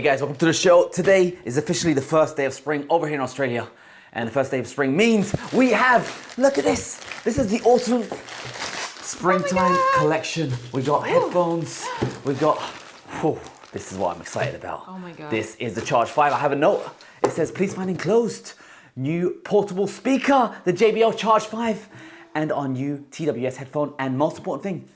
guys, welcome to the show. Today is officially the first day of spring over here in Australia. And the first day of spring means we have, look at this. This is the autumn springtime collection. We've got headphones, we've got, this is what I'm excited about. Oh my God. This is the Charge 5. I have a note. It says, please find enclosed new portable speaker, the JBL Charge 5, and our new TWS headphone. And most important thing,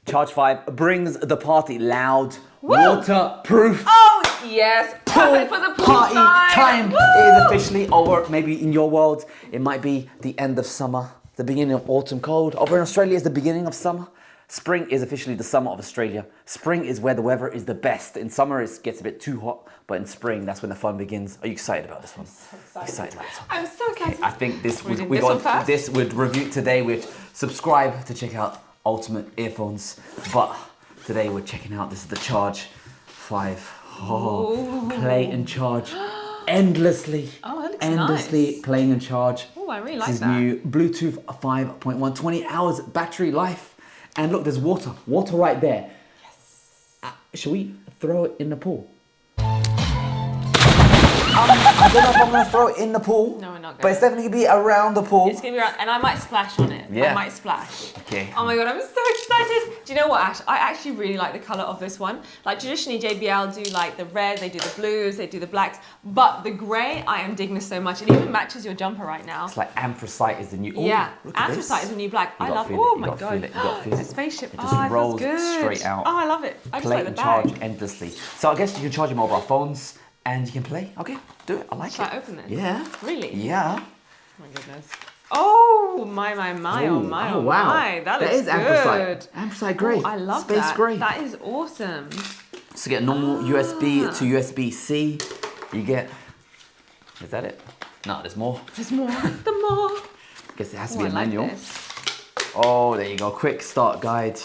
Charge 5 brings the party loud, waterproof. Oh, yes. Perfect for the pool Party side. time. It is officially over. Maybe in your world, it might be the end of summer, the beginning of autumn cold. Over in Australia, it's the beginning of summer. Spring is officially the summer of Australia. Spring is where the weather is the best. In summer, it gets a bit too hot, but in spring, that's when the fun begins. Are you excited about this one? I'm so excited. About this one? I'm so excited. Okay, I think this we got this would review today. We'd subscribe to check out Ultimate earphones, but today we're checking out, this is the Charge 5. Play and charge endlessly. Oh, that looks endlessly nice. Playing and charge. Oh, I really like this that. This is new Bluetooth 5.1, 20 hours battery life. And look, there's water right there. Yes. Shall we throw it in the pool? I don't know if I'm going to throw it in the pool. No, we're not going. But it's definitely going to be around the pool. It's going to be around, and I might splash on it. Yeah. I might splash. Okay. Oh my God, I'm so excited. Do you know what, Ash? I actually really like the colour of this one. Like traditionally JBL do like the red, they do the blues, they do the blacks, but the grey, I am digging this so much. It even matches your jumper right now. It's like anthracite is the new. Yeah, look at anthracite this. is the new black. I love. Feel Oh it, my you gotta God. feel it, you gotta feel It's a it. spaceship. It just rolls straight out. Oh, I love it. I just Play like the and bag. charge endlessly. So I guess you can charge your mobile phones and you can play. Okay, do it. I like it. Shall I open it? Yeah. Really? Yeah. Oh my goodness. Oh my, oh my, Ooh, my, oh, oh wow. my. That looks is good. anthracite. Anthracite grey. Oh, I love Space that. grey. That is awesome. So get a normal USB to USB-C. You get, is that it? No, there's more. There's more. The more. I guess it has to Oh, be a I like manual. this. Oh, there you go. Quick start guide.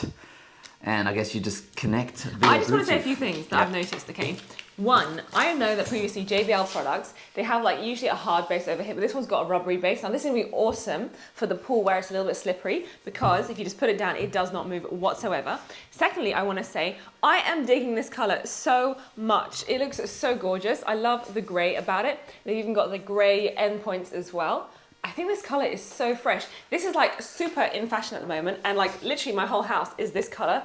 And I guess you just connect via I just want to say a Bluetooth. few things that I've noticed, okay? One, I know that previously JBL products, they have like usually a hard base over here, but this one's got a rubbery base. Now this is going to be awesome for the pool where it's a little bit slippery because if you just put it down, it does not move whatsoever. Secondly, I want to say, I am digging this color so much. It looks so gorgeous. I love the gray about it. They've even got the gray endpoints as well. I think this color is so fresh. This is like super in fashion at the moment, and like literally my whole house is this color,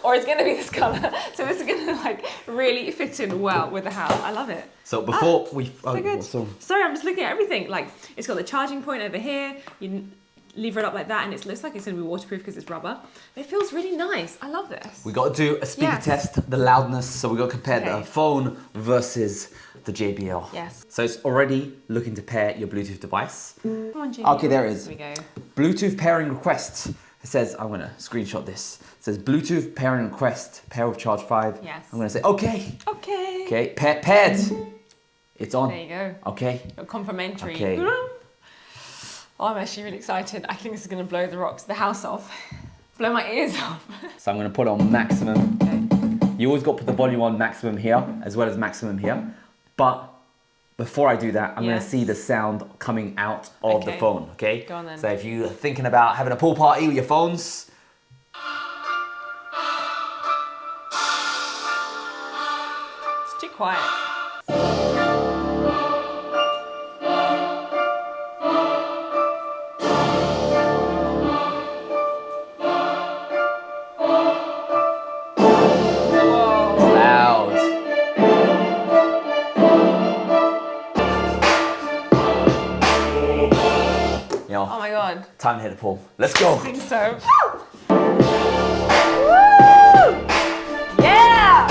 or it's gonna be this color. So this is gonna like really fit in well with the house. I love it. So before we... So good. Sorry, I'm just looking at everything. Like it's got the charging point over here. You lever it up like that, and it looks like it's gonna be waterproof because it's rubber. It feels really nice. I love this. We got to do a speaker test, the loudness. So we got to compare the phone versus the JBL. Yes. So it's already looking to pair your Bluetooth device. Come on, JBL. Okay, there it is. Here we go. Bluetooth pairing request. It says, I'm gonna screenshot this. It says Bluetooth pairing request, pair with Charge 5. Yes. I'm gonna say, okay. Okay. Okay, paired. It's on. There you go. Okay. Complimentary. Okay. Oh, I'm actually really excited. I think this is going to blow the house off. Blow my ears off. So I'm gonna put on maximum. Okay. You always got to put the volume on maximum here, as well as maximum here. But before I do that, I'm gonna see the sound coming out of the phone, okay? Go on then. So if you're thinking about having a pool party with your phones, It's too quiet. loud. You know, Oh my God. time to hit the pool. Let's go. I think so. Woo! Yeah!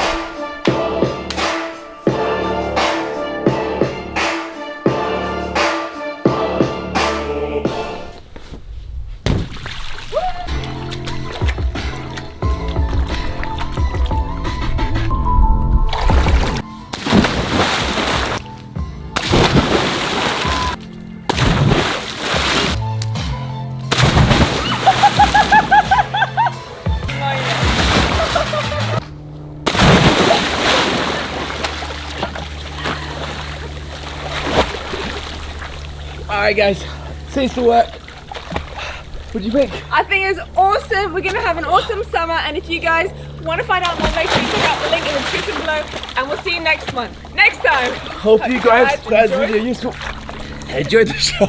All right, guys, seems to work. What do you think? I think it's awesome. We're gonna have an awesome summer, and if you guys want to find out more, make sure you check out the link in the description below, and we'll see you next month. Next time. Hope you guys found this enjoyed. video useful. Enjoy the show.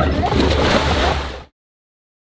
Woo!